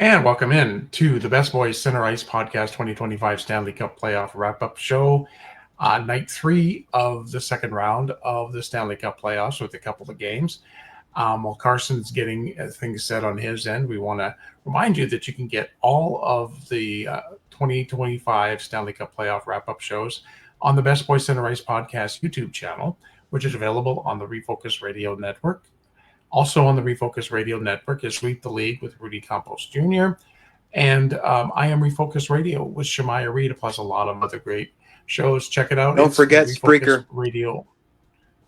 And welcome in to the Best Boys Center Ice Podcast 2025 Stanley Cup Playoff Wrap-Up Show. Night 3 of the second round of the Stanley Cup Playoffs with a couple of games. While Carson's getting things set on his end, we want to remind you that you can get all of the 2025 Stanley Cup Playoff Wrap-Up shows on the Best Boys Center Ice Podcast YouTube channel, which is available on the Refocused Radio Network. Also on the Refocus Radio Network is Sweep the League with Rudy Campos Jr. And I Am Refocus Radio with Shemaya Reed, plus a lot of other great shows. Check it out. Don't forget Spreaker Radio.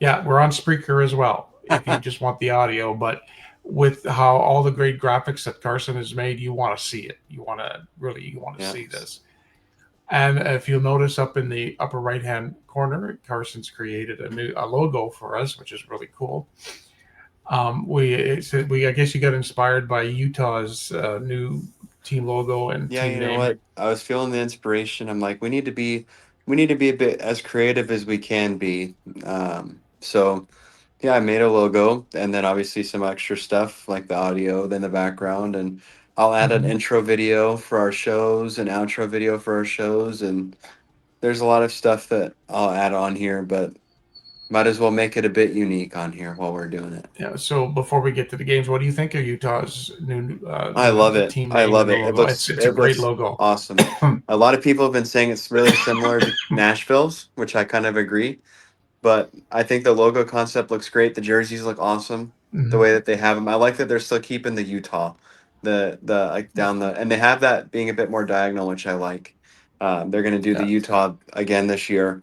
Yeah, we're on Spreaker as well if you just want the audio. But with how all the great graphics that Carson has made, you want to see it. You want to see this. And if you'll notice up in the upper right-hand corner, Carson's created a logo for us, which is really cool. I guess you got inspired by Utah's new team logo and yeah, team you know name. what? I was feeling the inspiration. I'm like, we need to be a bit as creative as we can be. So yeah, I made a logo and then obviously some extra stuff like the audio, then the background, and I'll add an intro video for our shows, an outro video for our shows, and there's a lot of stuff that I'll add on here, but might as well make it a bit unique on here while we're doing it. Yeah. So before we get to the games, what do you think of Utah's new I love it. team I name love and it. logo? It's a great logo. Awesome. A lot of people have been saying it's really similar to Nashville's, which I kind of agree. But I think the logo concept looks great. The jerseys look awesome. The way that they have them. I like that they're still keeping the Utah, the like down the, and they have that being a bit more diagonal, which I like. They're going to do the Utah again this year.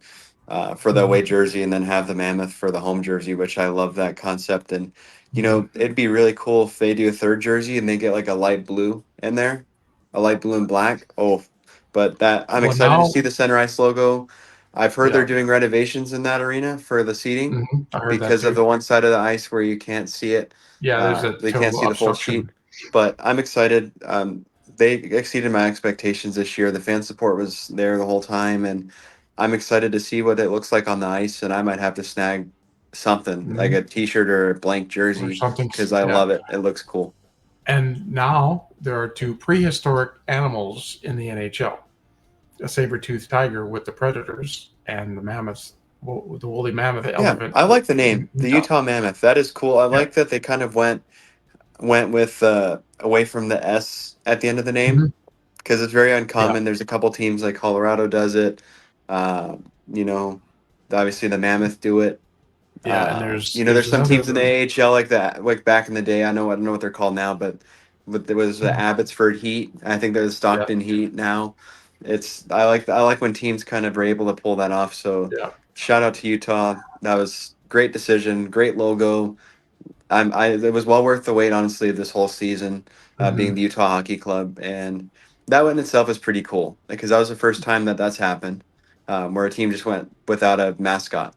For the away jersey, and then have the Mammoth for the home jersey, which I love that concept. And it'd be really cool if they do a third jersey and they get like a light blue in there, a light blue and black. But I'm excited to see the center ice logo. I've heard they're doing renovations in that arena for the seating because of the one side of the ice where you can't see it. They can't see the full sheet. But I'm excited. They exceeded my expectations this year. The fan support was there the whole time, and I'm excited to see what it looks like on the ice, and I might have to snag something like a T-shirt or a blank jersey because I love it. It looks cool. And now there are two prehistoric animals in the NHL: a saber-toothed tiger with the Predators and the mammoth, the woolly mammoth elephant. I like the name, the Utah Mammoth. That is cool. I like that they kind of went with away from the S at the end of the name because it's very uncommon. There's a couple teams like Colorado does it. Obviously the Mammoth do it. And there's some teams in the AHL like that, like back in the day. I don't know what they're called now, but there was the Abbotsford Heat. I think there's Stockton Heat now. I like when teams kind of are able to pull that off. So shout out to Utah. That was great decision, great logo. It was well worth the wait, honestly, this whole season, being the Utah Hockey Club, and that in itself is pretty cool because that was the first time that's happened, where a team just went without a mascot.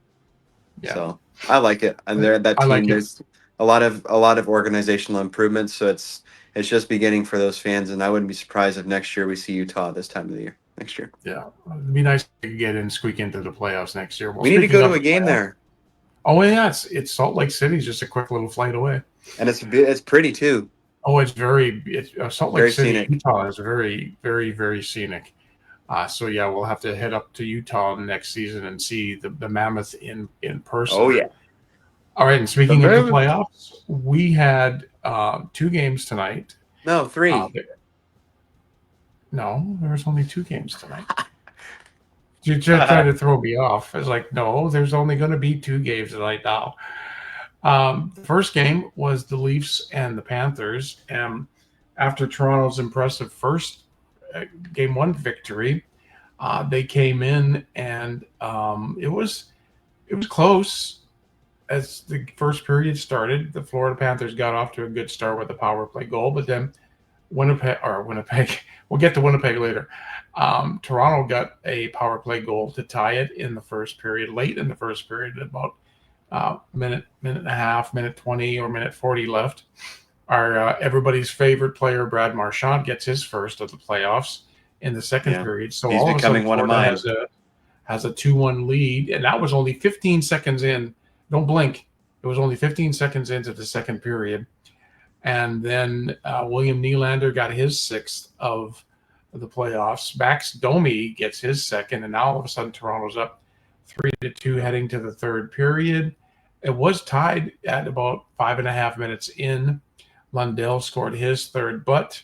So I like it, and there's a lot of organizational improvements. So it's just beginning for those fans, and I wouldn't be surprised if next year we see Utah this time of the year. Next year, it'd be nice to get in, squeak into the playoffs next year. We need to go to a game there. Oh yeah, it's Salt Lake City, just a quick little flight away, and it's pretty too. Oh, Salt Lake City, scenic. Utah is very, very, very scenic. So yeah, we'll have to head up to Utah next season and see the Mammoth in person. Oh yeah. All right, and speaking of the playoffs, we had 2 games tonight. No, 3. No, there was only 2 games tonight. You're just trying to throw me off. It's like, no, there's only going to be 2 games tonight now. The first game was the Leafs and the Panthers. And after Toronto's impressive first game 1 victory, they came in and it was close as the first period started. The Florida Panthers got off to a good start with a power play goal, but then Winnipeg, we'll get to Winnipeg later. Toronto got a power play goal to tie it in the first period, late in the first period, about minute and a half, minute 20 or minute 40 left. Our everybody's favorite player, Brad Marchand, gets his first of the playoffs in the second period. So he's all becoming of a sudden, one of Florida mine. has a 2-1 lead, and that was only 15 seconds in. Don't blink. It was only 15 seconds into the second period. And then William Nylander got his sixth of the playoffs. Max Domi gets his second, and now all of a sudden Toronto's up 3-2 heading to the third period. It was tied at about 5.5 minutes in. Lundell scored his third, but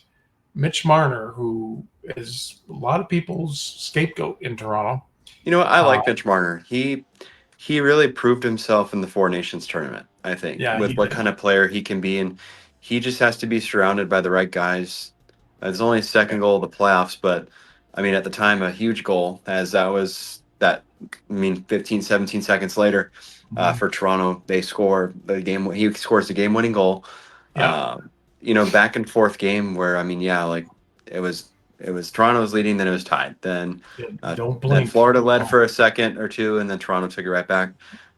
Mitch Marner, who is a lot of people's scapegoat in Toronto. You know what? I like Mitch Marner. He really proved himself in the Four Nations tournament, I think, Yeah, with he what did. kind of player he can be. And he just has to be surrounded by the right guys. It's only his second goal of the playoffs, but I mean, at the time, a huge goal, as that was that, I mean, 15, 17 seconds later for Toronto, they score the game. He scores the game winning goal. Yeah. Back and forth game where, I mean, yeah, like it was Toronto was leading, then it was tied. Don't Then blink. Florida led for a second or two, and then Toronto took it right back.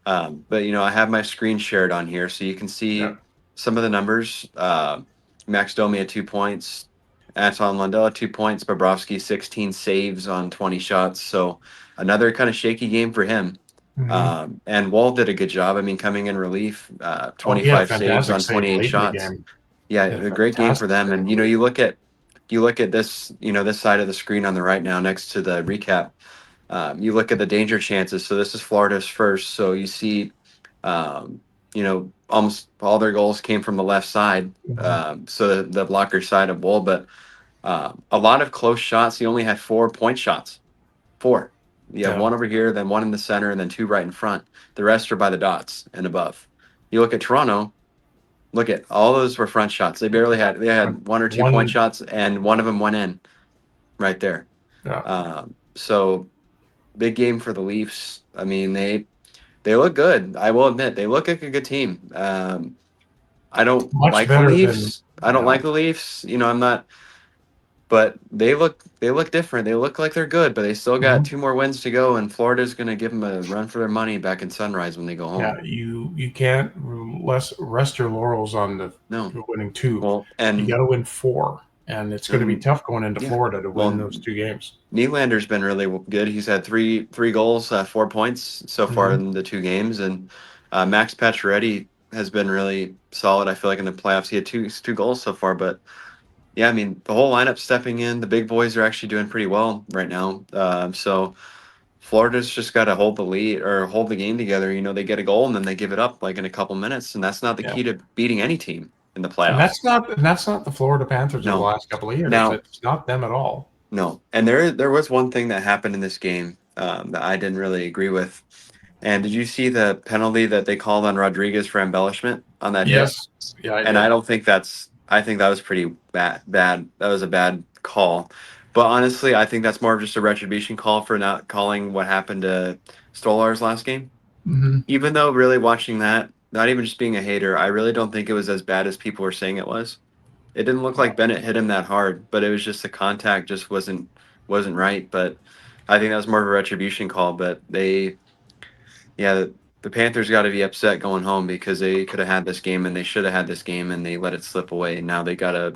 But I have my screen shared on here, so you can Yeah. see some of the numbers. Max Domi at 2 points, Anton Lundell at 2 points, Bobrovsky 16 saves on 20 shots. So another kind of shaky game for him. And Wall did a good job. I mean, coming in relief, Oh, he had a 25 saves fantastic on save 28 late in the shots. game. Yeah, He had a a great game for fantastic them. save And late. you look at this, this side of the screen on the right now, next to the recap. You look at the danger chances. So this is Florida's first. So you see, almost all their goals came from the left side. So the blocker side of Bull, but a lot of close shots. He only had 4 point shots. Four. You have Yeah. one over here, then one in the center, and then two right in front. The rest are by the dots and above. You look at Toronto. Look at all those were front shots. They had 1 or 2 point One. shots, and one of them went in right there. Yeah. So big game for the Leafs. I mean, they look good. I will admit they look like a good team. I don't Much like the better than. Leafs. I don't Yeah. like the Leafs. I'm not. But they look different. They look like they're good, but they still got Mhm. 2 more wins to go. And Florida's going to give them a run for their money back in Sunrise when they go home. Yeah. You can't rest your laurels on the No, winning two. well, You got and to win four, and it's going to be um, tough going into yeah, Florida to win well, those two games. Nylander's been really good. He's had three goals, 4 points so far Mhm. in the two games, and Max Pacioretty has been really solid. I feel like in the playoffs he had two goals so far, but yeah, I mean the whole lineup stepping in. The big boys are actually doing pretty well right now. So Florida's just got to hold the lead or hold the game together. They get a goal and then they give it up like in a couple minutes, and that's not the Yeah. key to beating any team in the And playoffs. that's not the Florida Panthers of the No, last couple of years. now It's not them at all. no, and there was one thing that happened in this game that I didn't really agree with. And did you see the penalty that they called on Rodriguez for embellishment on that hit? Yes. Yeah, I And I did. don't think that's. I think that was pretty bad. Bad. That was a bad call. But honestly, I think that's more of just a retribution call for not calling what happened to Stolar's last game. Hmm. Even though really watching that, not even just being a hater, I really don't think it was as bad as people were saying it was. It didn't look like Bennett hit him that hard, but it was just the contact just wasn't right. But I think that was more of a retribution call. But yeah, the Panthers got to be upset going home because they could have had this game and they should have had this game and they let it slip away. And now they gotta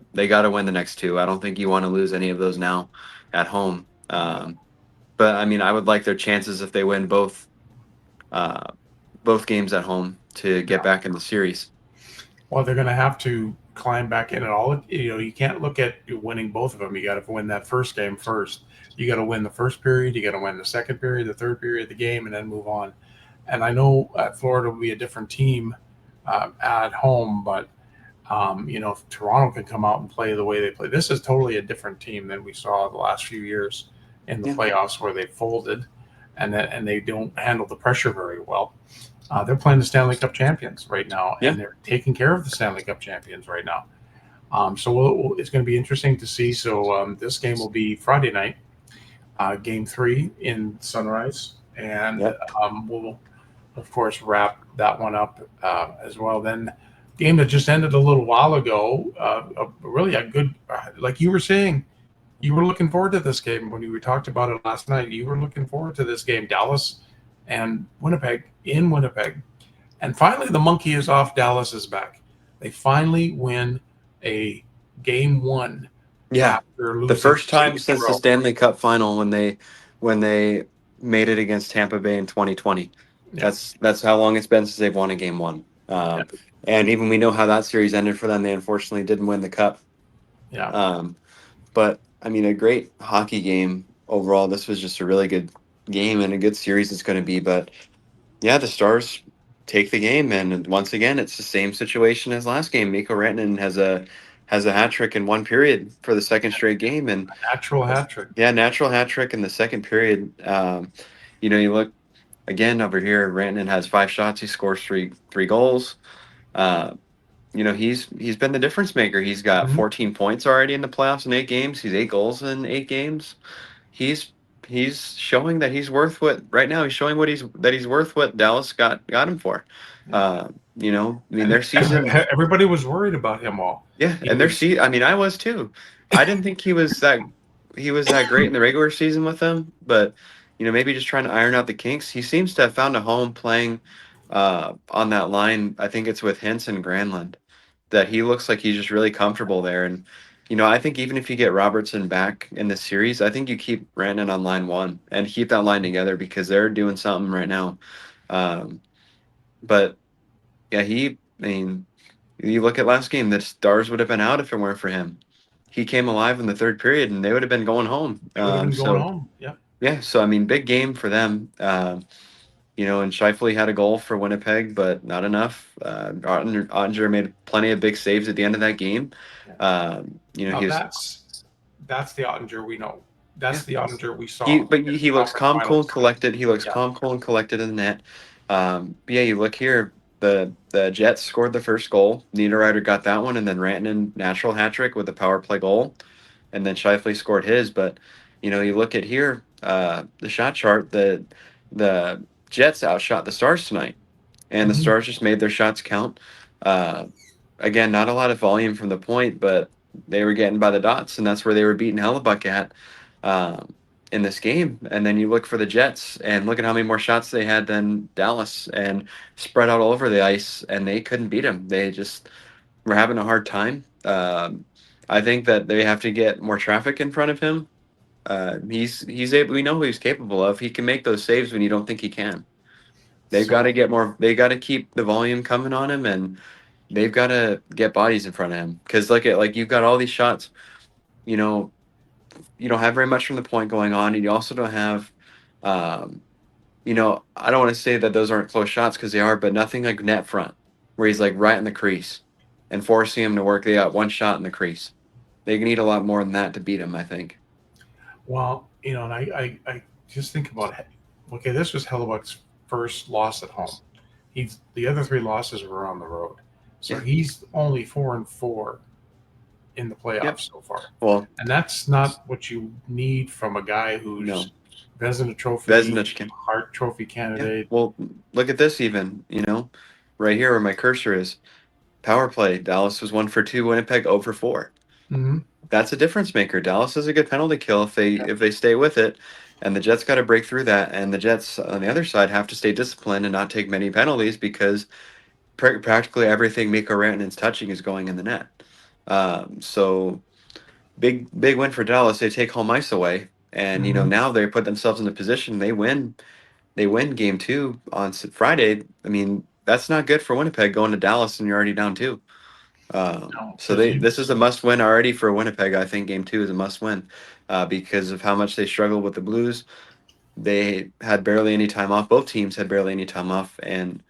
win the next two. I don't think you want to lose any of those now at home. But I mean, I would like their chances if they win uh, both games at home to get back in the series. Well, they're going to have to climb back in, and all. You can't look at winning both of them. You got to win that first game first. You got to win the first period. You got to win the second period, the third period of the game, and then move on. And I know Florida will be a different team at home, but if Toronto can come out and play the way they play, this is totally a different team than we saw the last few years in the Yeah. playoffs where they folded and they don't handle the pressure very well. They're playing the Stanley Cup champions right now, Yeah. and they're taking care of the Stanley Cup champions right now. It's going to be interesting to see. So this game will be Friday night, game 3 in Sunrise, and Yep. we'll of course wrap that one up as well. Then game that just ended a little while ago, really a good, like you were saying, you were looking forward to this game when we talked about it last night. You were looking forward to this game, Dallas and Winnipeg in Winnipeg. And finally, the monkey is off Dallas's back. They finally win a game 1 Yeah. after The losing first 8 time in a since the row. Stanley Cup final when they made it against Tampa Bay in 2020. Yeah. That's how long it's been since they've won a game 1. Um, and even we know how that series ended for them. They unfortunately didn't win the cup. Yeah. But I mean, a great hockey game overall. This was just a really good game and a good series it's going to be. But yeah, the Stars take the game, and once again, it's the same situation as last game. Mikko Rantanen has a hat trick in one period for the second straight game, and Natural hat trick. yeah, natural hat trick in the second period. You look again over here. Rantanen has 5 shots. He scores three goals. Uh, he's been the difference maker. He's got Mhm. 14 points already in the playoffs in 8 games. He's 8 goals in 8 games. He's he's showing that he's worth what right now. He's showing he's worth what Dallas got him for. I mean their And season. everybody was worried about him all. Yeah, He and their was season. I mean, I was too. I didn't think he was that great in the regular season with them, but maybe just trying to iron out the kinks. He seems to have found a home playing on that line. I think it's with Hintz and Granlund that he looks like he's just really comfortable there. And I think even if you get Robertson back in the series, I think you keep Brandon on line one and keep that line together because they're doing something right now. Um, but yeah, I mean, you look at last game, the Stars would have been out if it weren't for him. He came alive in the third period, and they would have been going home. they would have been going home. Yeah. Yeah, so I mean, big game for them. And Scheifele had a goal for Winnipeg, but not enough. Ottinger made plenty of big saves at the end of that game. Yeah. He Now was. that's the Ottinger we know. That's Yeah. the Ottinger we He saw but in he the looks conference calm, cool, and finals. collected. He looks Yeah. calm, cool, and collected in the net. But yeah, you look here. The Jets scored the first goal. Niederreiter got that one, and then Rantanen natural hat trick with a power play goal, and then Scheifele scored his. But you look at here, the shot chart. The Jets outshot the Stars tonight, and the Mhm. Stars just made their shots count. Uh, Again, not a lot of volume from the point, but they were getting by the dots, and that's where they were beating Hellebuck at in this game. And then you look for the Jets, and look at how many more shots they had than Dallas, and spread out all over the ice, and they couldn't beat them. They just were having a hard time. I think that they have to get more traffic in front of him. He's able. We know who he's capable of. He can make those saves when you don't think he can. They've got to So get more. They got to keep the volume coming on him, and they've got to get bodies in front of him. Because look at you've got all these shots. You know, you don't have very much from the point going on, and you also don't have. Um, I don't want to say that those aren't close shots because they are, but nothing like net front where he's like right in the crease and forcing him to work. They got one shot in the crease. They need a lot more than that to beat him, I think. well, and I just think about it. Okay, this was Hellebuck's first loss at home. The other 3 losses were on the road. So Yeah. he's only 4-4 in the playoffs Yep. so far. Well, And that's not what you need from a guy who's no. Vezina Trophy, Vezina. Hart Trophy Yeah. candidate. Well, look at this even, right here where my cursor is. Power play. Dallas was 1 for 2. Winnipeg 0 for 4. Mm-hmm. That's a difference maker. Dallas is a good penalty kill if they stay with it, and the Jets got to break through that. And the Jets on the other side have to stay disciplined and not take many penalties because practically everything Mikko Rantanen's touching is going in the net. So big win for Dallas. They take home ice away, and Mm-hmm. now they put themselves in a position they win. They win game 2 on Friday. I mean that's not good for Winnipeg going to Dallas and you're already down 2. No, So because this is a must win already for Winnipeg. I think game 2 is a must win because of how much they struggled with the Blues. They had barely any time off. Both teams had barely any time off, and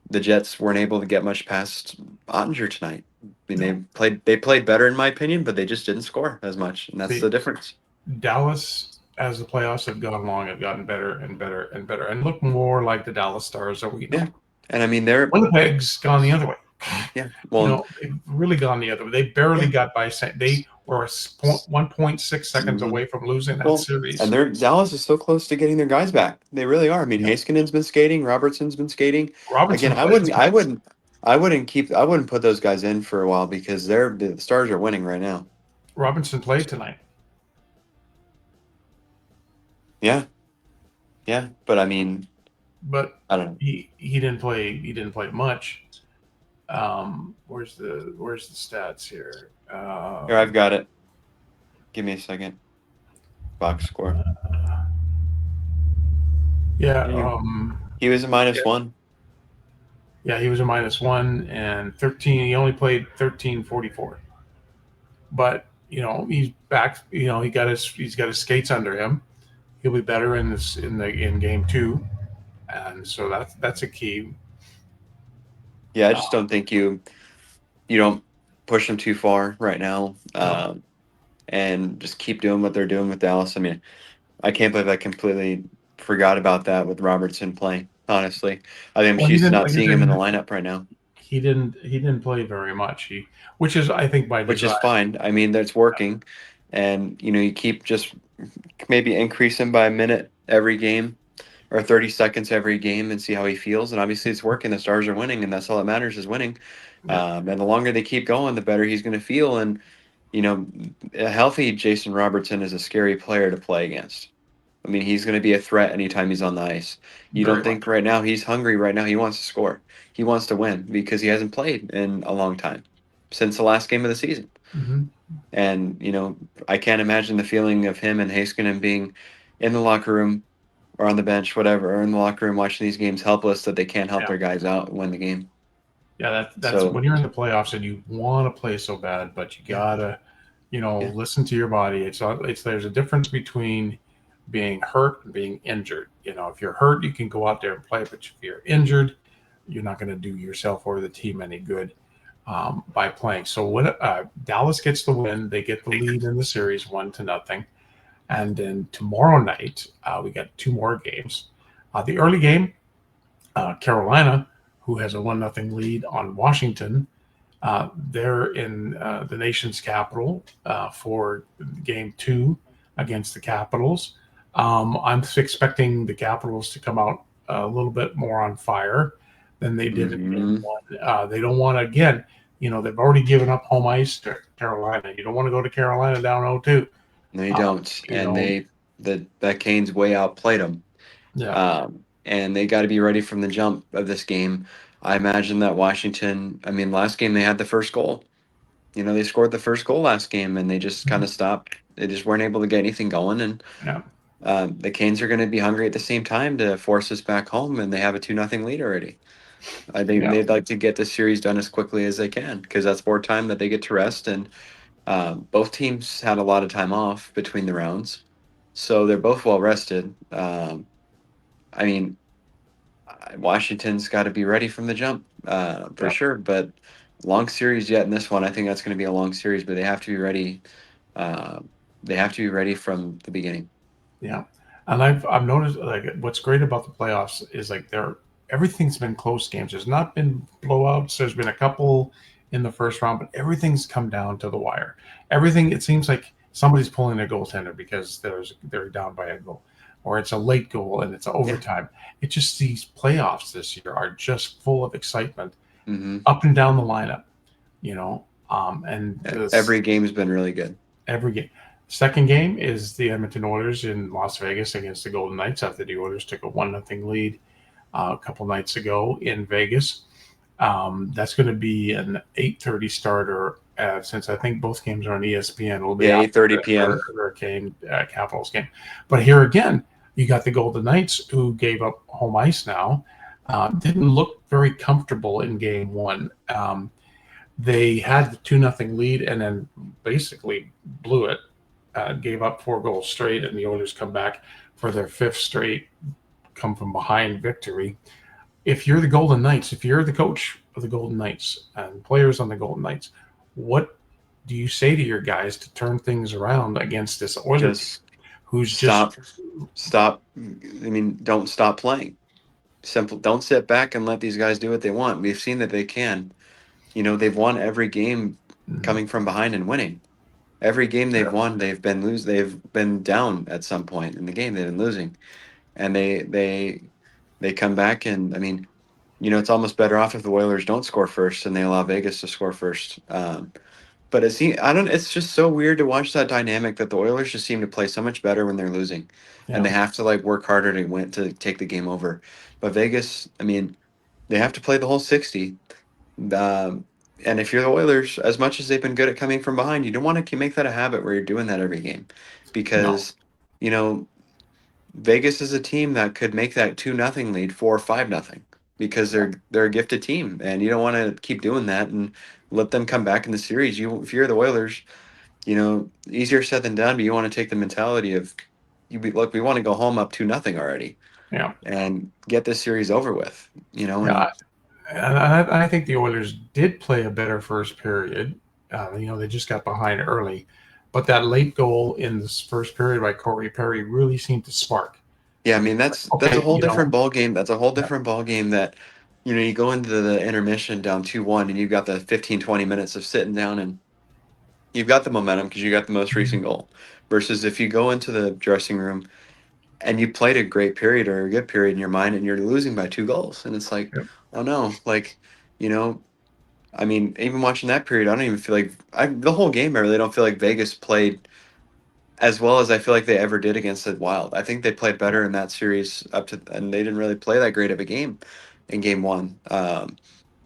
the Jets weren't able to get much past Ottinger tonight. I mean, no, they played better in my opinion, but they just didn't score as much, and that's the difference. Dallas, as the playoffs have gone along, have gotten better and better and better and look more like the Dallas Stars that we know. Yeah, and I mean Winnipeg's gone the other way. Yeah, well, They've really gone the other way. They barely got by. They were 1.6 seconds Mhm. away from losing that Well, series. and Dallas is so close to getting their guys back. They really are. I mean, Yeah. Heiskanen's been skating. Robertson's been skating. Robinson Again, played tonight. I wouldn't put those guys in for a while because the Stars are winning right now. Robinson played tonight. Yeah, yeah, but I mean, But I don't know. he didn't play. He didn't play much. Where's the stats here? Here, I've got it. Give me a second. Box score. Yeah. He was a -1. Yeah, he was a -1 and 13. He only played 13:44, but he's back. He's got his skates under him. He'll be better in game two, and so that's a key. Yeah, I just don't think you don't push them too far right now, No, and just keep doing what they're doing with Dallas. I mean, I can't believe I completely forgot about that with Robertson playing. Honestly, I think I'm well, just he used to didn't. not Like I seeing said, him in the lineup right now, he didn't play very much. Which is, I think, by which design. is fine. I mean, that's working, and you keep just maybe increase him by a minute every game or 30 seconds every game and see how he feels. And obviously, it's working. The Stars are winning, and that's all that matters is winning. Yeah, And the longer they keep going, the better he's going to feel. And you know, a healthy Jason Robertson is a scary player to play against. I mean, he's going to be a threat anytime he's on the ice. You very don't much. think right now he's hungry right now? He wants to score. He wants to win because he hasn't played in a long time since the last game of the season. Hmm. And, I can't imagine the feeling of him and Heiskanen being in the locker room or on the bench, whatever, or in the locker room watching these games helpless that they can't help Yeah, their guys out and win the game. yeah. That's So, when you're in the playoffs and you want to play so bad, but you yeah, gotta yeah, listen to your body. It's there's a difference between being hurt and being injured. If you're hurt, you can go out there and play, but if you're injured, you're not going to do yourself or the team any good by playing. So when Dallas gets the win, they get the lead in the series 1-0, and then tomorrow night we got two more games. The early game, Carolina, who has a 1-0 lead on Washington, they're in the nation's capital for game two against the Capitals. I'm expecting the Capitals to come out a little bit more on fire than they did in game hmm one. They don't want to, again, they've already given up home ice to Carolina. You don't want to go to Carolina down 0-2. no, you Uh, don't. you And know, that Canes way outplayed them. yeah. And they got to be ready from the jump of this game. I imagine that Washington, I mean, last game they had the first goal. They scored the first goal last game and they just kind Mhm. of stopped. They just weren't able to get anything going. And Yeah. the Canes are going to be hungry at the same time to force us back home, and they have a 2-0 lead already. I think Yeah. they'd like to get this series done as quickly as they can because that's more time that they get to rest. And both teams had a lot of time off between the rounds, so they're both well rested. I mean, Washington's got to be ready from the jump for Yeah. sure, but long series yet in this one. I think that's going to be a long series, but they have to be ready. Uh, they have to be ready from the beginning. Yeah, and I've noticed, like, what's great about the playoffs is, like, everything's been close games. There's not been blowouts. There's been a couple in the first round, but everything's come down to the wire. Everything, it seems like somebody's pulling a goaltender because they're down by a goal, or it's a late goal and it's Yeah. overtime. It just These playoffs this year are just full of excitement hmm up and down the lineup. And this Every game's been really good. every game. Second game is the Edmonton Oilers in Las Vegas against the Golden Knights after the Oilers took a 1-0 lead a couple nights ago in Vegas. That's going to be an 8:30 starter since I think both games are on ESPN. It'll be Yeah, after 8:30 the p.m. Hurricane Capitals game. But here again, you got the Golden Knights who gave up home ice now. Didn't look very comfortable in game one. They had the 2-0 lead and then basically blew it, gave up 4 goals straight, and the Oilers come back for their fifth straight come from behind victory. If you're the Golden Knights, if you're the coach of the Golden Knights and players on the Golden Knights, what do you say to your guys to turn things around against this Oiler team Just who's just, stop. I mean, don't stop playing. Simple. Don't sit back and let these guys do what they want. We've seen that they can. They've won every game mm, coming from behind and winning. Every game they've won, they've been down at some point in the game. They've been losing, and they come back. And I mean, it's almost better off if the Oilers don't score first and they allow Vegas to score first. But I don't. It's just so weird to watch that dynamic that the Oilers just seem to play so much better when they're losing, and yeah, they have to like work harder to win to take the game over. But Vegas, I mean, they have to play the whole 60. Um, and if you're the Oilers, as much as they've been good at coming from behind, you don't want to make that a habit where you're doing that every game, no, because you know Vegas is a team that could make that 2-0 lead 4 or 5-0. because they're a gifted team, and you don't want to keep doing that and let them come back in the series. If you're the Oilers, easier said than done, but you want to take the mentality of, look, we want to go home up 2-0 already Yeah. and get this series over with, Yeah. and And I think the Oilers did play a better first period. They just got behind early, but that late goal in this first period by Corey Perry really seemed to spark. yeah, I And mean, it's like, that's a okay, whole different ball game. That's a whole yeah, different ball game that, you go into the intermission down 2-1, and you've got the 15-20 minutes of sitting down, and you've got the momentum because you got the most mhm, recent goal. Versus if you go into the dressing room and you played a great period or a good period in your mind, and you're losing by 2 goals, and it's like, yep, oh no, like, you know, I mean, even watching that period, I don't even feel like the whole game. I really don't feel like Vegas played as well as I feel like they ever did against the Wild. I think they played better in that series and they didn't really play that great of a game in game one.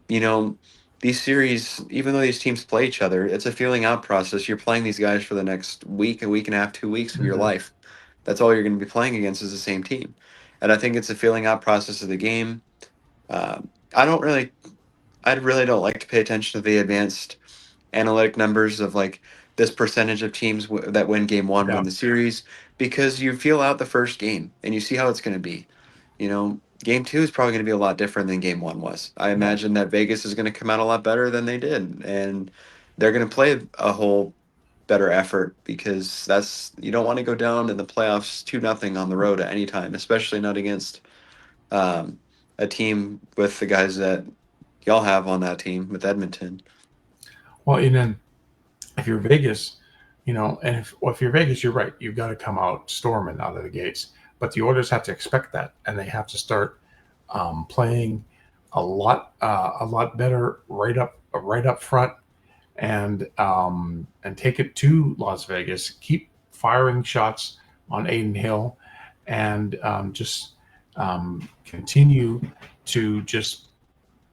You know, these series, even though these teams play each other, it's a feeling out process. You're playing these guys for the next week, a week and a half, 2 weeks of your mhm, life. That's all you're going to be playing against is the same team. And I think it's a feeling out process of the game. I don't really, I really don't like to pay attention to the advanced analytic numbers of like this percentage of teams that win game one yeah, win the series because you feel out the first game and you see how it's going to be. Game two is probably going to be a lot different than game one was. I yeah. imagine that Vegas is going to come out a lot better than they did, and they're going to play a whole better effort because you don't want to go down in the playoffs 2-0 on the road at any time, especially not against um, a team with the guys that y'all have on that team with Edmonton. Well, and then if you're Vegas, and if you're Vegas, you're right. You've got to come out storming out of the gates. But the Oilers have to expect that, and they have to start playing a lot better right up front, and take it to Las Vegas. Keep firing shots on Aiden Hill, and just continue to just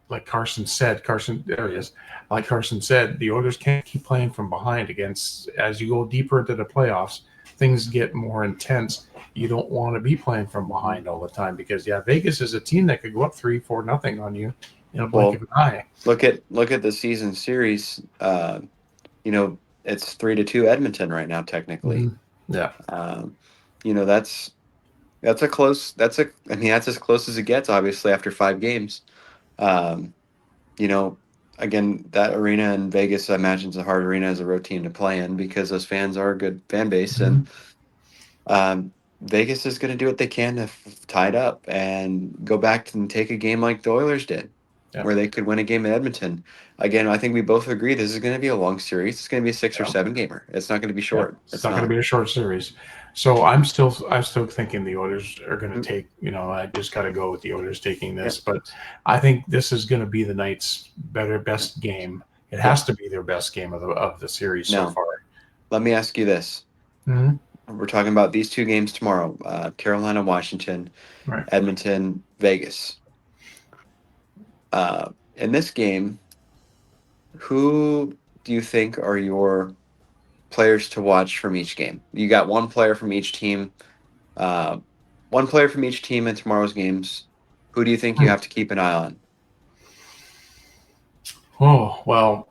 like Carson said. Carson, there he is. Like Carson said, the Oilers can't keep playing from behind against as you go deeper into the playoffs. Things get more intense. You don't want to be playing from behind all the time because Vegas is a team that could go up 3-4-0 on you in a blink of Well, an eye. look at the season series. It's 3-2 Edmonton right now, technically. Mhm. Yeah. Um, that's a close. I mean, that's as close as it gets. Obviously, after 5 games. Um, you know, Again, that arena in Vegas, I imagine, is a hard arena as a road team to play in because those fans are a good fan base, and Mhm. Vegas is going to do what they can to tie it up and go back and take a game like the Oilers did, Yeah. where they could win a game in Edmonton. Again, I think we both agree this is going to be a long series. It's going to be a 6 or 7 gamer. It's not going to be Yeah, short. it's It's not going to not. be a short series. So I'm still thinking the Oilers are going to Mm, take. I just got to go with the Oilers taking yeah, this, but I think this is going to be the night's best game. It yeah. has to be their best game of the series so Now, far. let me ask you this. Hmm. We're talking about these 2 games tomorrow: Carolina, Washington, Right. Edmonton, Vegas. In this game, who do you think are your players to watch from each game? You got one player from each team. Uh, One player from each team in tomorrow's games. Who do you think you Hmm. have to keep an eye on? Oh well,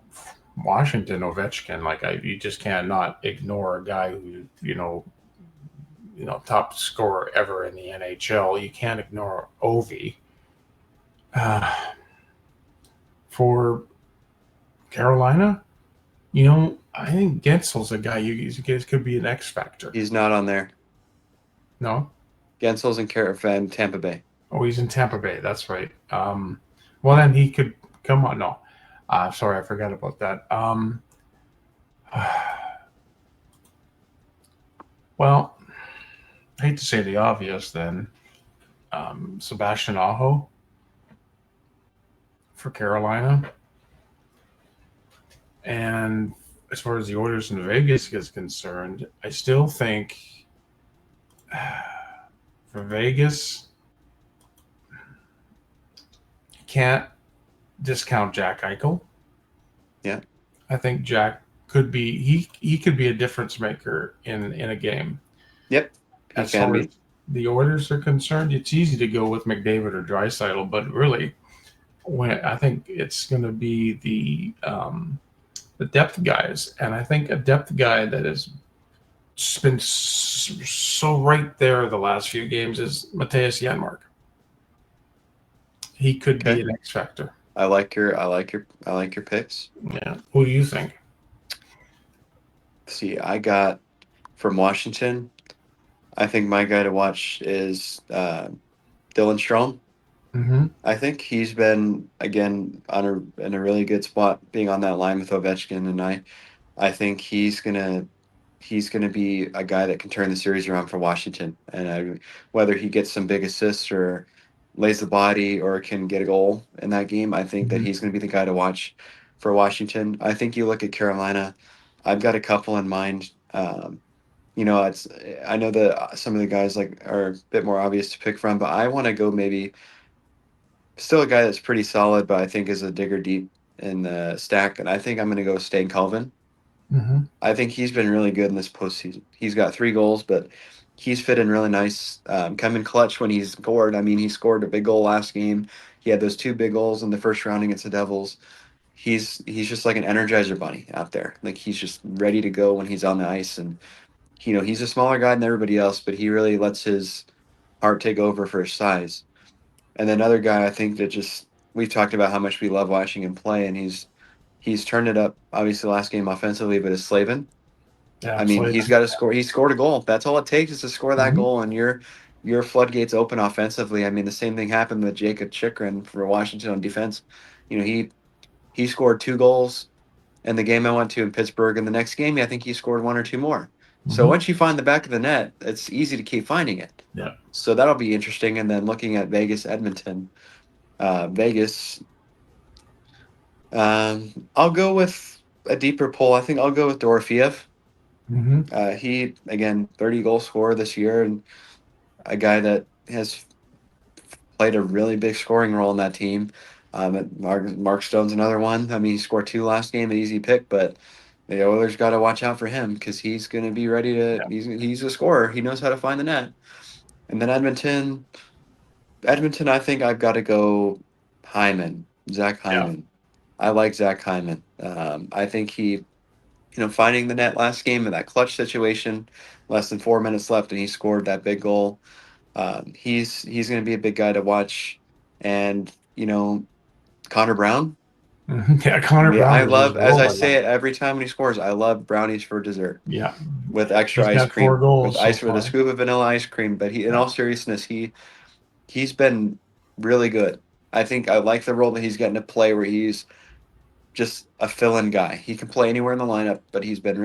Washington Ovechkin. You just cannot ignore a guy who top scorer ever in the NHL. You can't ignore Ovi. Uh, for Carolina, I think Gensel's a guy could be an X factor. He's not on there. No, Gensel's in Caravan, Tampa Bay. oh, he's in Tampa Bay. That's right. Well, then he could come on. No, sorry, I forgot about that. Well, I hate to say the obvious. Then Sebastian Aho for Carolina, and as far as the Oilers in Vegas is concerned, I still think for Vegas, you can't discount Jack Eichel. Yeah. I think Jack could be he could be a difference maker in a game. Yep. He As can far as be. the Oilers are concerned, it's easy to go with McDavid or Draisaitl, but really, when I think it's going to be the depth guys, and I think a depth guy that has been so right there the last few games is Matthias Janmark. He could be Okay. an X factor. I like your picks. Yeah. Who do you think? See, I got from Washington. I think my guy to watch is Dylan Strome. Mm-hmm. I think he's been again in a really good spot being on that line with Ovechkin, and I think he's gonna be a guy that can turn the series around for Washington. And whether he gets some big assists or lays the body or can get a goal in that game, I think that Mm-hmm. he's gonna be the guy to watch for Washington. I think you look at Carolina. I've got a couple in mind. It's I know that some of the guys like are a bit more obvious to pick from, but I want to go maybe still a guy that's pretty solid, but I think is a digger deep in the stack, and I think I'm going to go Stan Calvin. Mm-hmm. I think he's been really good in this postseason. He's got 3 goals, but he's fit in really nice. Come in clutch when he's scored. I mean, he scored a big goal last game. He had those 2 big goals in the first round against the Devils. He's just like an energizer bunny out there. Like he's just ready to go when he's on the ice, and he's a smaller guy than everybody else, but he really lets his heart take over for his size. And then another guy I think that just we've talked about how much we love watching him play, and he's turned it up obviously last game offensively, but is Slavin. Yeah, I mean, he's absolutely. got to score. He scored a goal. That's all it takes is to score that Mm-hmm. goal, and your floodgates open offensively. I mean, the same thing happened with Jacob Chikrin for Washington on defense. He scored 2 goals in the game I went to in Pittsburgh, and the next game I think he scored 1 or 2 more. So Mm-hmm. once you find the back of the net, it's easy to keep finding it. Yeah. So that'll be interesting. And then looking at Vegas, Edmonton, Vegas. I'll go with a deeper pull. I think I'll go with Dorofiev. Mm-hmm. He again 30 goal scorer this year, and a guy that has played a really big scoring role in that team. Mark Stone's another one. I mean, he scored 2 last game, an easy pick, but the Oilers got to watch out for him because he's going to be ready to. Yeah. He's a scorer. He knows how to find the net. And then Edmonton. I think I've got to go Hyman, Zach Yeah. Hyman. I like Zach Hyman. I think finding the net last game in that clutch situation, less than 4 minutes left, and he scored that big goal. He's going to be a big guy to watch, and Connor Brown. Mm-hmm. Yeah. Connor Yeah, Brown I is love, as I rolling say now. it every time when he scores. I love brownies for dessert Yeah. with extra He's ice got 4 cream, goals so with a far. scoop of vanilla ice cream. But in Yeah. all seriousness, he's been really good. I think I like the role that he's getting to play, where he's just a fill-in guy. He can play anywhere in the lineup, but he's been a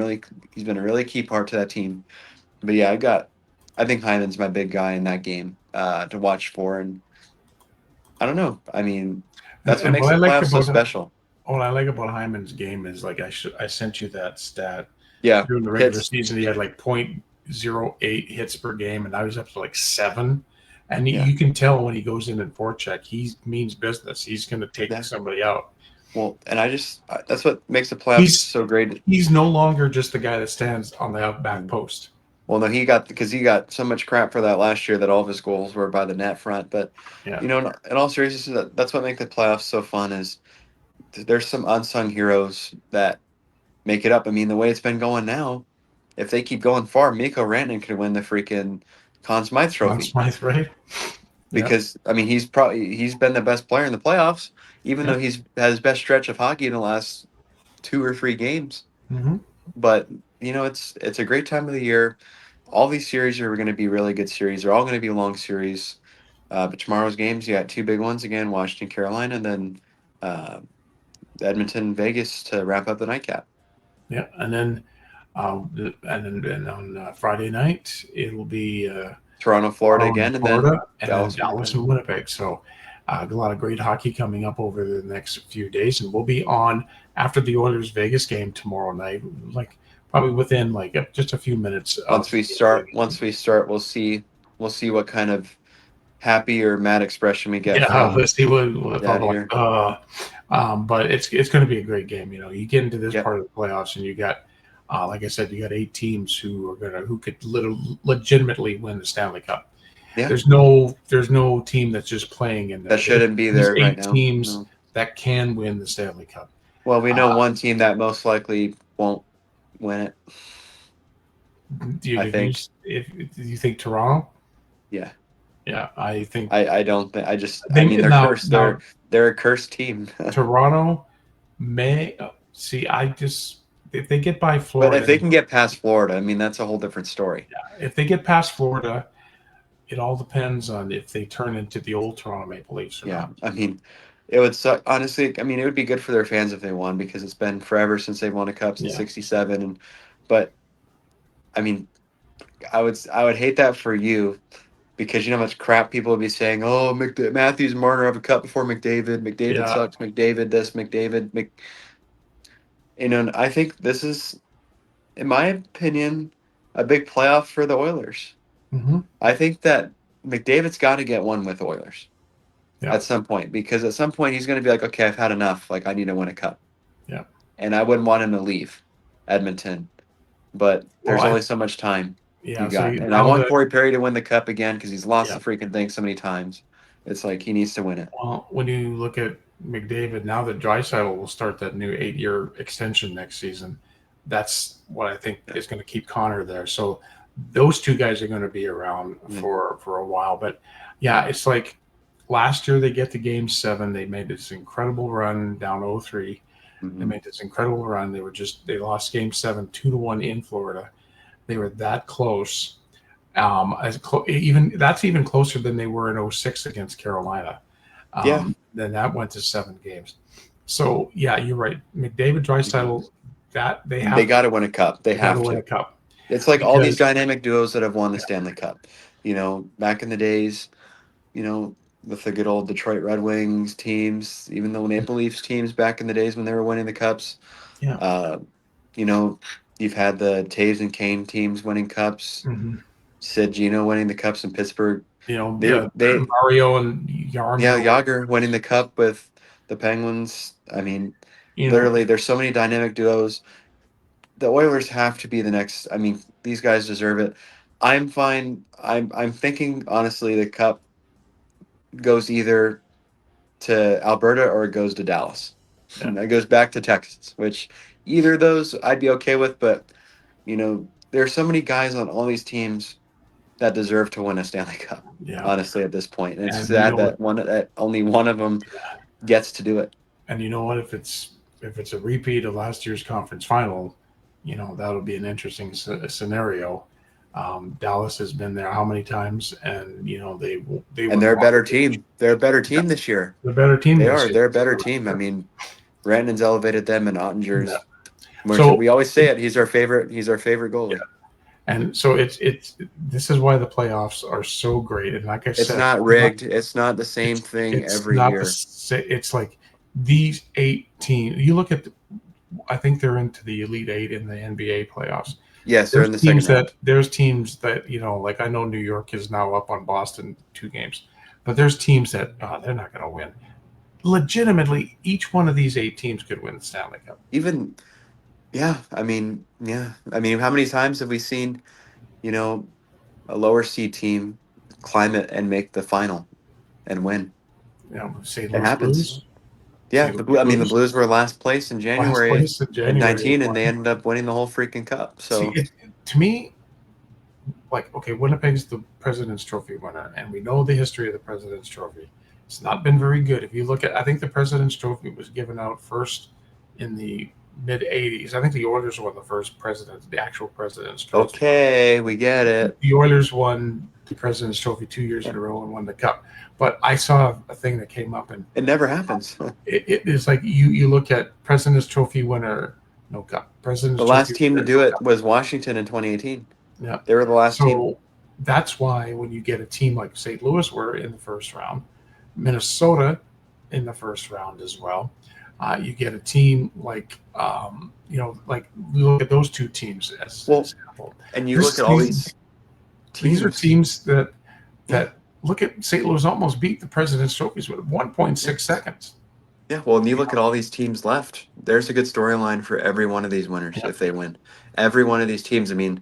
really key part to that team. But yeah, I think Hyman's my big guy in that game to watch for, and I don't know. I mean, that's what And makes what the I like playoffs so about special. Hyman's game is like I sent you that stat Yeah, during the regular hits. season. He had like 0.08 hits per game, and now he's up to like 7. And Yeah, you can tell when he goes in and forecheck, he means business. He's going to take yeah. somebody out. Well, and that's what makes the playoffs He's so great. he's no longer just the guy that stands on the out back Mm. post. Well, no, because he got so much crap for that last year that all of his goals were by the net front. But Yeah. in all seriousness, that's what makes the playoffs so fun. Is there's some unsung heroes that make it up. I mean, the way it's been going now, if they keep going far, Mikko Rantanen could win the freaking Conn Smythe Conn Trophy. Smythe, right? Yeah. Because I mean he's been the best player in the playoffs, even Yeah. though he's had his best stretch of hockey in the last 2 or 3 games. Mm-hmm. But it's a great time of the year. All these series are going to be really good series. They're all going to be long series. But tomorrow's games, you got 2 big ones again: Washington, Carolina, and then uh, Edmonton, Vegas to wrap up the nightcap. Yeah. And then on Friday night, it'll be Toronto, Florida Toronto and again, and then Florida, and then Dallas, Dallas Winnipeg. and Winnipeg. So a lot of great hockey coming up over the next few days, and we'll be on after the Oilers Vegas game tomorrow night, like probably within like just a few minutes Once of we start, we'll see what kind of happy or mad expression we get yeah. from Let's see what Dad they'll like. here. But it's going to be a great game. You get into this Yep. part of the playoffs, and you got. Like I said, you got 8 teams who could legitimately win the Stanley Cup. Yeah. There's no team that's just playing in there. That shouldn't be There's there right 8 now. teams No. that can win the Stanley Cup. Well, we know one team that most likely won't win it. Do you, I think. do you think Toronto? Yeah. Yeah, I think I don't think. I they mean, they're now cursed. now They're a cursed team. Toronto may see. I just if they get by But if Florida, they can get past Florida, I mean, that's a whole different story. if they get past Florida, it all depends on if they turn into the old Toronto Maple Leafs or Yeah. not. I mean, it would suck. Honestly, I mean, it would be good for their fans if they won because it's been forever since they've won a cup since Yeah, '67. But I mean, I would hate that for you because you know how much crap people would be saying. Oh, Matthews and Marner have a cup before McDavid. McDavid yeah, sucks. McDavid this. And I think this is, in my opinion, a big playoff for the Oilers. hmm I think that McDavid's got to get one with the Oilers yeah, at some point because at some point he's going to be like, okay, I've had enough. Like I need to win a cup, yeah. and I wouldn't want him to leave Edmonton. But Well, there's only so much time you yeah. So got, and I now want that Corey Perry to win the cup again because he's lost yeah. the freaking thing so many times. It's like he needs to win it. Well, when you look at McDavid, now that Draisaitl will start that new 8-year extension next season, that's what I think Yeah. is going to keep Connor there. So those two guys are going to be around Yeah. for a while. But yeah, it's like last year they get to Game 7. They made this incredible run down 0-3. They Mhm. made this incredible run. They lost Game 7 2-1 in Florida. They were that close. Even that's even closer than they were in 06 against Carolina. Yeah, Then that went to 7 games. So yeah, you're right. McDavid, Draisaitl, that they they have got to win a cup. They they got to have win a to. cup It's like all these because dynamic duos that have won the yeah, Stanley Cup. Back in the days, with the good old Detroit Red Wings teams, even the Maple Leafs teams back in the days when they were winning the cups. yeah, Uh, you know, you've had the Taves and Kane teams winning cups. hmm Sid Gino winning the cups in Pittsburgh. yeah, They Mario and Yeah, Yarmer, Yager winning the cup with the Penguins. I mean, you know, literally, there's so many dynamic duos. The Oilers have to be the next. I mean, these guys deserve it. I'm fine. I'm thinking honestly, the cup goes either to Alberta or it goes to Dallas. yeah, It goes back to Texas, which either of those I'd be okay with. But there's so many guys on all these teams that deserve to win a Stanley Cup. yeah, Honestly, at this point, and it's and you sad know what, that only one of them gets to do it. and you know what, if it's a repeat of last year's conference final, that'll be an interesting scenario. Dallas has been there how many times, and they And won they're a one. better team. They're a better team this year. The better team They this are. year. They're a better team. I mean, Rantanen's elevated them, and Yeah. Ottinger's. So We always say it. He's our favorite. He's our favorite goalie. and so it's this is why the playoffs are so great. And like I It's said, not rigged. It's not the same it's thing it's every not year. it's like these 18. You look at, I think they're into the Elite Eight in the NBA playoffs. Yes, they're in the second round. There's teams that like I know New York is now up on Boston 2 games, but there's teams that they're not going to win. Legitimately, each one of these 8 teams could win the Stanley Cup. Even yeah. I mean, yeah. I mean, how many times have we seen you know a lower seed team climb it and make the final and win? St. It Louis happens. Blues, Yeah, St. Louis I mean, the Blues, Blues were last place in last January place in in January. 19, and they ended up winning the whole freaking cup. See, So, to me, like, okay, Winnipeg's the President's Trophy winner, and we know the history of the President's Trophy. It's not been very good. If you look at, I think the President's Trophy was given out first in the mid '80s. I think the Oilers won the actual President's Trophy. okay, we get it. The Oilers won the President's Trophy 2 years in a row and won the Cup. But I saw a thing that came up, and It never happens. it is like you look at President's Trophy winner, no Cup. President's The Trophy last team to winner, do no it Cup. was Washington in 2018. Yeah. They were the last team. So that's why when you get a team like St. Louis were in the first round, Minnesota in the first round as well, you get a team like like we look at those 2 teams as an example. And you look at all these teams. These are teams that look at St. Louis almost beat the President's Trophies with 1.6 seconds. Yeah, well, and you look at all these teams left. There's a good storyline for every one of these winners Yeah. if they win. Every one of these teams. I mean,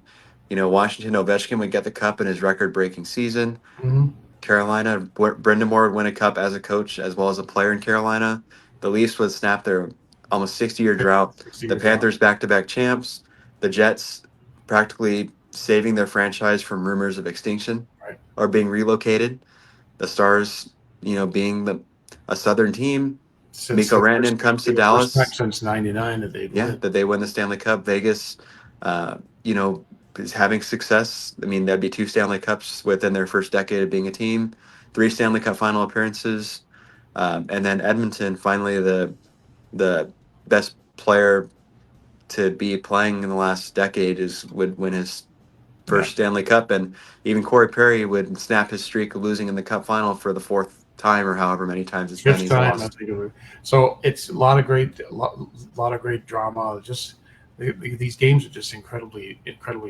Washington Ovechkin would get the cup in his record-breaking season. Mhm. Carolina, Brendan Moore would win a cup as a coach as well as a player in Carolina. The Leafs would snap their almost 60-year drought. 60 The years out. Panthers back-to-back champs. The Jets practically saving their franchise from rumors of extinction Right. or being relocated. The Stars, being a Southern team. Since Miko the first, Rantanen comes to the first time Dallas. since '99 that they've Yeah, won. that they win the Stanley Cup. Vegas, is having success. I mean, that'd be 2 Stanley Cups within their first decade of being a team, 3 Stanley Cup final appearances, and then Edmonton finally the best player to be playing in the last decade would win his Yeah. first Stanley Cup, and even Corey Perry would snap his streak of losing in the Cup final for the fourth time or however many times it's been Fifth he's time, I lost. think of it. So it's a lot of great drama. Just these games are just incredibly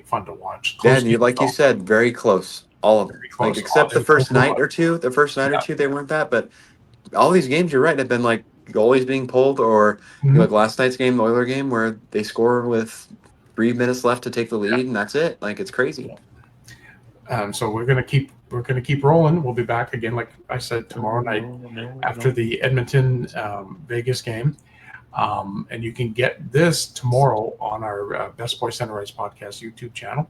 fun to watch. Yeah, Close and games, like you said, very close, all of them. very Like close. except the And first night or two, yeah. they weren't that, but all these games, you're right, have been like goalies being pulled, or like Mhm. last night's game, the Oiler game, where they score with 3 minutes left to take the lead, and that's it. Like it's crazy. So we're gonna keep rolling. We'll be back again, like I said, tomorrow night after the Edmonton Vegas game. And you can get this tomorrow on our Best Boy Center Ice podcast YouTube channel.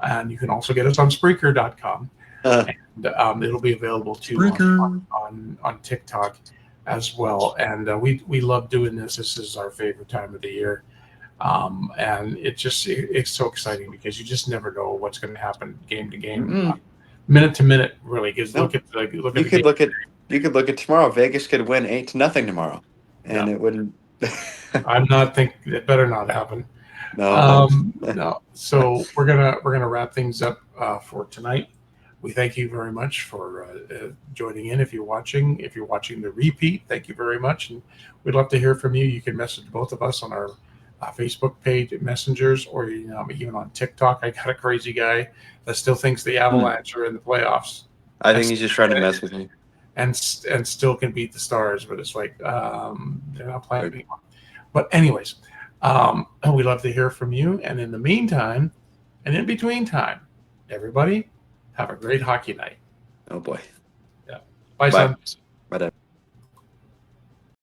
And you can also get us on Spreaker.com. Uh, And it'll be available too Spreaker. on TikTok as well. And we love doing this. This is our favorite time of the year. And it's so exciting because you just never know what's going to happen game to game, minute to minute, really. Because No. look at the you could game. you could look at tomorrow. Vegas could win 8-0 tomorrow, and No. it wouldn't. I'm not think it better not happen. No. No. So we're gonna wrap things up for tonight. We thank you very much for joining in. If you're watching the repeat, thank you very much, and we'd love to hear from you. You can message both of us on our Facebook page, messengers, or even on TikTok. I got a crazy guy that still thinks the Avalanche are in the playoffs. I think he's just trying to mess with me. And still can beat the Stars, but it's like they're not playing anymore. But anyways, we love to hear from you. And in the meantime, and in between time, everybody have a great hockey night. Oh boy. Yeah. Bye, Bye. son. Bye.